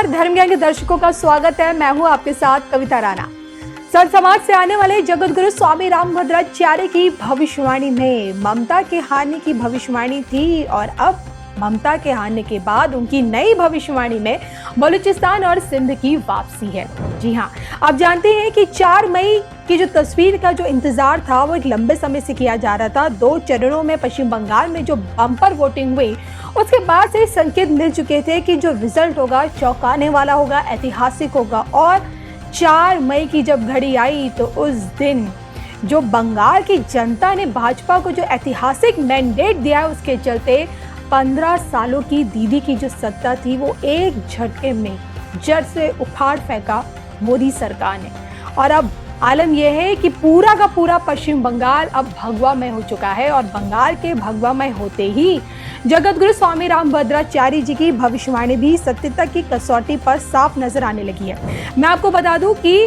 नमस्कार, धर्म ज्ञान के दर्शकों का स्वागत है। मैं हूं आपके साथ कविता राणा। संत समाज से आने वाले जगत गुरु स्वामी रामभद्राचार्य की भविष्यवाणी में ममता के हारने की भविष्यवाणी थी और अब ममता के हारने के बाद उनकी नई भविष्यवाणी में बलूचिस्तान और सिंध की वापसी है। जी हाँ, आप जानते हैं कि 4 मई की जो तस्वीर का जो इंतजार था वो एक लंबे समय से किया जा रहा था। 2 चरणों में पश्चिम बंगाल में जो बम्पर वोटिंग हुई, उसके बाद से संकेत मिल चुके थे कि जो रिजल्ट होगा चौंकाने वाला होगा, ऐतिहासिक होगा। और 4 मई की जब घड़ी आई तो उस दिन जो बंगाल की जनता ने भाजपा को जो ऐतिहासिक मैंडेट दिया, उसके चलते 15 सालों की दीदी की जो सत्ता थी वो एक झटके में जड़ से उखाड़ फेंका मोदी सरकार ने। और अब आलम यह है कि पूरा का पूरा पश्चिम बंगाल अब भगवामय हो चुका है और बंगाल के भगवामय होते ही जगत गुरु स्वामी रामभद्राचार्य जी की भविष्यवाणी भी सत्यता की कसौटी पर साफ नजर आने लगी है। मैं आपको बता दूं कि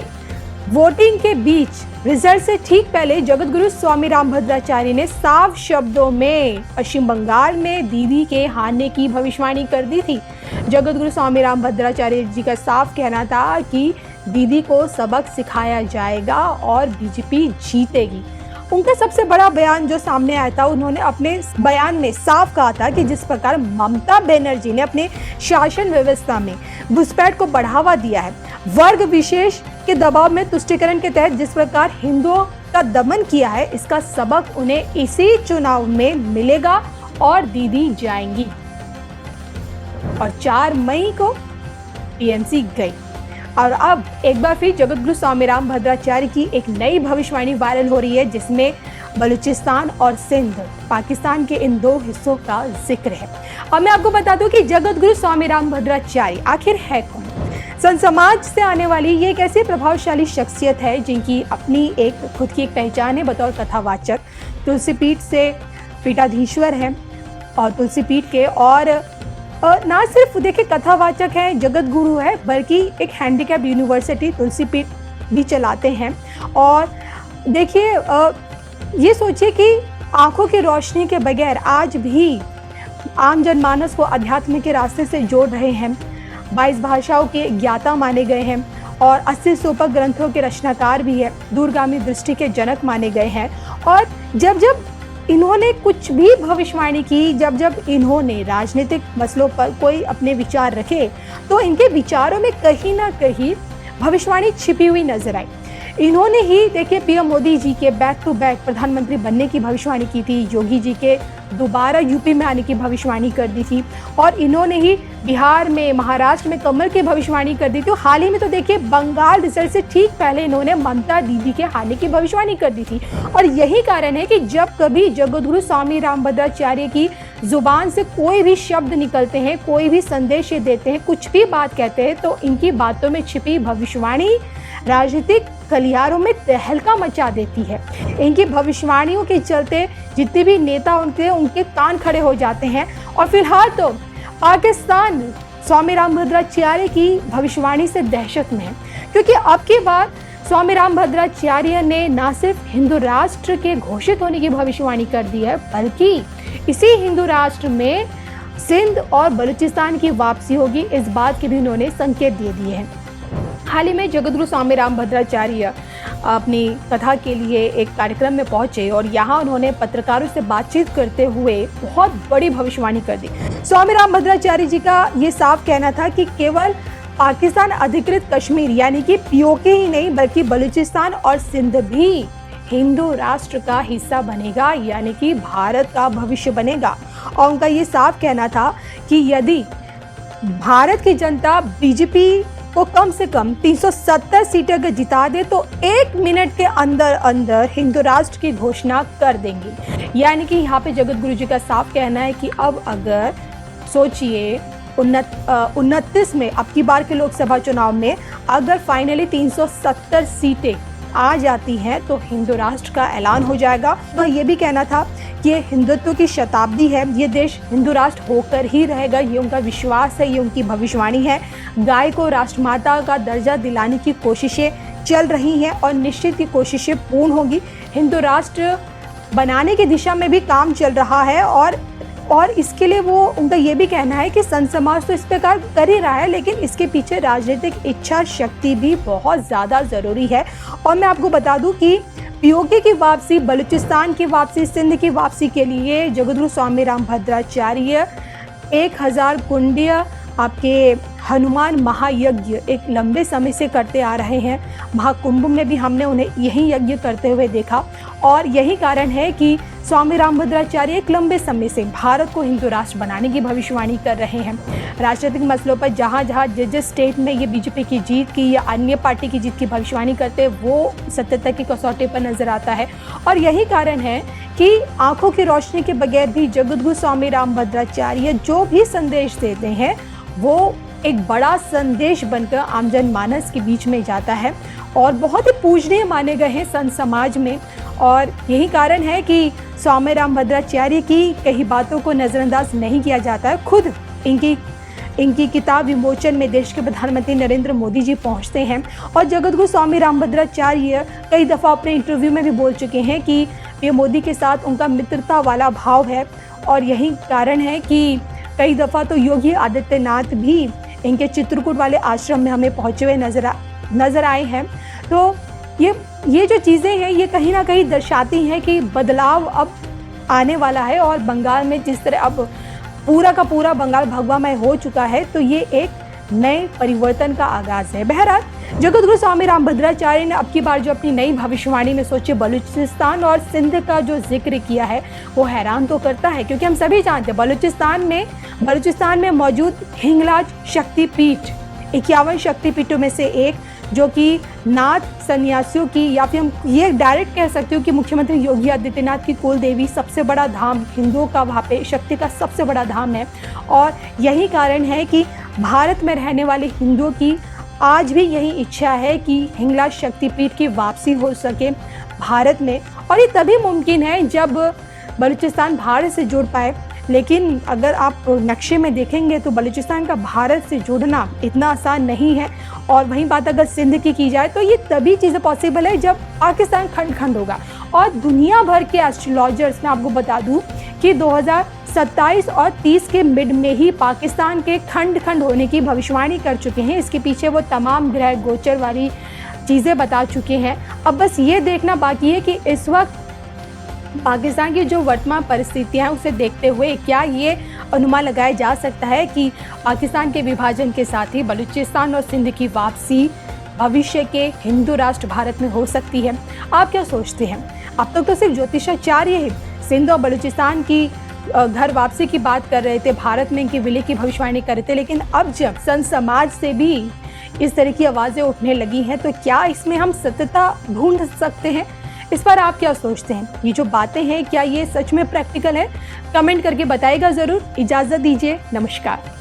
वोटिंग के बीच रिजल्ट से ठीक पहले जगत गुरु स्वामी रामभद्राचार्य ने साफ शब्दों में पश्चिम बंगाल में दीदी के हारने की भविष्यवाणी कर दी थी। जगत गुरु स्वामी रामभद्राचार्य जी का साफ कहना था कि दीदी को सबक सिखाया जाएगा और बीजेपी जीतेगी। उनका सबसे बड़ा बयान जो सामने आया था, उन्होंने अपने बयान में साफ कहा था कि जिस प्रकार ममता बनर्जी ने अपने शासन व्यवस्था में घुसपैठ को बढ़ावा दिया है, वर्ग विशेष के दबाव में तुष्टीकरण के तहत जिस प्रकार हिंदुओं का दमन किया है, इसका सबक उन्हें इसी चुनाव में मिलेगा और दीदी जाएंगी। और 4 मई को टीएमसी गई। और अब एक बार फिर जगत गुरु स्वामी रामभद्राचार्य की एक नई भविष्यवाणी वायरल हो रही है, जिसमें बलूचिस्तान और सिंध, पाकिस्तान के इन 2 हिस्सों का जिक्र है। अब मैं आपको बता दूं कि जगत गुरु स्वामी रामभद्राचार्य आखिर है कौन। संत समाज से आने वाली ये एक ऐसी प्रभावशाली शख्सियत है जिनकी अपनी एक खुद की एक पहचान है बतौर कथावाचक। तुलसी पीठ से पीठाधीश्वर है और तुलसी पीठ के, और ना सिर्फ देखिए कथावाचक है, जगत गुरु है, बल्कि एक हैंडीकैप यूनिवर्सिटी तुलसी पीठ भी चलाते हैं। और देखिए ये सोचिए कि आंखों की रोशनी के बगैर आज भी आम जनमानस को अध्यात्म के रास्ते से जोड़ रहे हैं। 22 भाषाओं के ज्ञाता माने गए हैं और 80 से ऊपर ग्रंथों के रचनाकार भी है, दूरगामी दृष्टि के जनक माने गए हैं। और जब जब इन्होंने कुछ भी भविष्यवाणी की, जब जब इन्होंने राजनीतिक मसलों पर कोई अपने विचार रखे, तो इनके विचारों में कहीं ना कहीं भविष्यवाणी छिपी हुई नजर आई। इन्होंने ही देखिए पीएम मोदी जी के बैक टू बैक प्रधानमंत्री बनने की भविष्यवाणी की थी, योगी जी के दोबारा यूपी में आने की भविष्यवाणी कर दी थी, और इन्होंने ही बिहार में, महाराष्ट्र में कमल की भविष्यवाणी कर दी थी। हाल ही में तो देखिए बंगाल रिजल्ट से ठीक पहले इन्होंने ममता दीदी के हारने की भविष्यवाणी कर दी थी। और यही कारण है कि जब कभी जगत गुरु स्वामी रामभद्राचार्य की जुबान से कोई भी शब्द निकलते हैं, कोई भी संदेश देते हैं, कुछ भी बात कहते हैं, तो इनकी बातों में छिपी भविष्यवाणी राजनीतिक गलियारों में तहलका मचा देती है। इनकी भविष्यवाणियों के चलते जितने भी नेता उनके कान खड़े हो जाते हैं। और फिलहाल तो पाकिस्तान स्वामी रामभद्राचार्य की भविष्यवाणी से दहशत में है, क्योंकि अब की बार स्वामी रामभद्राचार्य ने न सिर्फ हिंदू राष्ट्र के घोषित होने की भविष्यवाणी कर दी है, बल्कि इसी हिंदू राष्ट्र में सिंध और बलूचिस्तान की वापसी होगी, इस बात के भी उन्होंने संकेत दे दिए हैं। हाल ही में जगत गुरु स्वामी रामभद्राचार्य अपनी कथा के लिए एक कार्यक्रम में पहुंचे और यहाँ उन्होंने पत्रकारों से बातचीत करते हुए बहुत बड़ी भविष्यवाणी कर दी। स्वामी रामभद्राचार्य जी का ये साफ कहना था कि केवल पाकिस्तान अधिकृत कश्मीर यानी कि पीओके ही नहीं, बल्कि बलूचिस्तान और सिंध भी हिंदू राष्ट्र का हिस्सा बनेगा, यानी कि भारत का भविष्य बनेगा। और उनका ये साफ कहना था कि यदि भारत की जनता बीजेपी को कम से कम 370 सीटें अगर जिता दे तो 1 मिनट के अंदर अंदर हिंदू राष्ट्र की घोषणा कर देंगे। यानी कि यहाँ पे जगत गुरु जी का साफ कहना है कि अब अगर सोचिए 29 में अब की बार के लोकसभा चुनाव में अगर फाइनली 370 सीटें आ जाती हैं तो हिंदू राष्ट्र का ऐलान हो जाएगा। वह ये भी कहना था कि ये हिंदुत्व की शताब्दी है, ये देश हिंदू राष्ट्र होकर ही रहेगा, ये उनका विश्वास है, ये उनकी भविष्यवाणी है। गाय को राष्ट्रमाता का दर्जा दिलाने की कोशिशें चल रही हैं और निश्चित ही कोशिशें पूर्ण होगी। हिंदू राष्ट्र बनाने की दिशा में भी काम चल रहा है और और इसके लिए वो उनका ये भी कहना है कि संत समाज तो इस प्रकार कर ही रहा है, लेकिन इसके पीछे राजनीतिक इच्छा शक्ति भी बहुत ज़्यादा ज़रूरी है। और मैं आपको बता दूं कि पीओके की वापसी, बलूचिस्तान की वापसी, सिंध की वापसी के लिए जगतगुरु स्वामी रामभद्राचार्य 1000 कुंडीय आपके हनुमान महायज्ञ एक लंबे समय से करते आ रहे हैं। महाकुंभ में भी हमने उन्हें यही यज्ञ करते हुए देखा और यही कारण है कि स्वामी रामभद्राचार्य एक लंबे समय से भारत को हिंदू राष्ट्र बनाने की भविष्यवाणी कर रहे हैं। राजनीतिक मसलों पर जहाँ जहाँ जिस स्टेट में ये बीजेपी की जीत की या अन्य पार्टी की जीत की भविष्यवाणी करते हैं, वो सत्यता की कसौटी पर नजर आता है। और यही कारण है कि आंखों की रोशनी के बगैर भी जगतगुरु स्वामी रामभद्राचार्य जो भी संदेश देते हैं वो एक बड़ा संदेश बनकर आमजन मानस के बीच में जाता है और बहुत ही पूजनीय माने गए हैं संत समाज में। और यही कारण है कि स्वामी रामभद्राचार्य की कई बातों को नज़रअंदाज नहीं किया जाता है। खुद इनकी किताब विमोचन में देश के प्रधानमंत्री नरेंद्र मोदी जी पहुंचते हैं और जगतगुरु स्वामी रामभद्राचार्य कई दफ़ा अपने इंटरव्यू में भी बोल चुके हैं कि ये मोदी के साथ उनका मित्रता वाला भाव है। और यही कारण है कि कई दफ़ा तो योगी आदित्यनाथ भी इनके चित्रकूट वाले आश्रम में हमें पहुँचे हुए नज़र आए हैं। तो ये जो चीज़ें हैं ये कहीं ना कहीं दर्शाती हैं कि बदलाव अब आने वाला है और बंगाल में जिस तरह अब पूरा का पूरा बंगाल भगवामय हो चुका है, तो ये एक नए परिवर्तन का आगाज़ है। बहरहाल जगतगुरु स्वामी रामभद्राचार्य ने अब की बार जो अपनी नई भविष्यवाणी में सोचे बलूचिस्तान और सिंध का जो जिक्र किया है वो हैरान तो करता है, क्योंकि हम सभी जानते हैं बलूचिस्तान में मौजूद हिंगलाज शक्तिपीठ 51 शक्तिपीठों में से एक, जो कि नाथ सन्यासियों की, या फिर हम ये डायरेक्ट कह सकते हो कि मुख्यमंत्री योगी आदित्यनाथ की कुल देवी, सबसे बड़ा धाम हिंदुओं का वहाँ पे शक्ति का सबसे बड़ा धाम है। और यही कारण है कि भारत में रहने वाले हिंदुओं की आज भी यही इच्छा है कि हिंगलाज शक्तिपीठ की वापसी हो सके भारत में। और ये तभी मुमकिन है जब बलूचिस्तान भारत से जुड़ पाए। लेकिन अगर आप नक्शे में देखेंगे तो बलूचिस्तान का भारत से जुड़ना इतना आसान नहीं है। और वहीं बात अगर सिंध की जाए तो ये तभी चीज़ें पॉसिबल है जब पाकिस्तान खंड खंड होगा। और दुनिया भर के एस्ट्रोलॉजर्स, मैं आपको बता दूं कि 2027 और 30 के मिड में ही पाकिस्तान के खंड खंड होने की भविष्यवाणी कर चुके हैं। इसके पीछे वो तमाम ग्रह गोचर वाली चीज़ें बता चुके हैं। अब बस ये देखना बाकी है कि इस वक्त पाकिस्तान की जो वर्तमान परिस्थितियां हैं उसे देखते हुए क्या ये अनुमान लगाया जा सकता है कि पाकिस्तान के विभाजन के साथ ही बलूचिस्तान और सिंध की वापसी भविष्य के हिंदू राष्ट्र भारत में हो सकती है। आप क्या सोचते हैं? अब तक तो सिर्फ ज्योतिषाचार्य ही सिंध और बलूचिस्तान की घर वापसी की बात कर रहे थे, भारत में इनकी विलय की भविष्यवाणी कर रहे थे, लेकिन अब जब संत समाज से भी इस तरह की आवाज़ें उठने लगी हैं तो क्या इसमें हम सत्यता ढूंढ सकते हैं? इस पर आप क्या सोचते हैं? ये जो बातें हैं क्या ये सच में प्रैक्टिकल है? कमेंट करके बताइएगा ज़रूर। इजाज़त दीजिए, नमस्कार।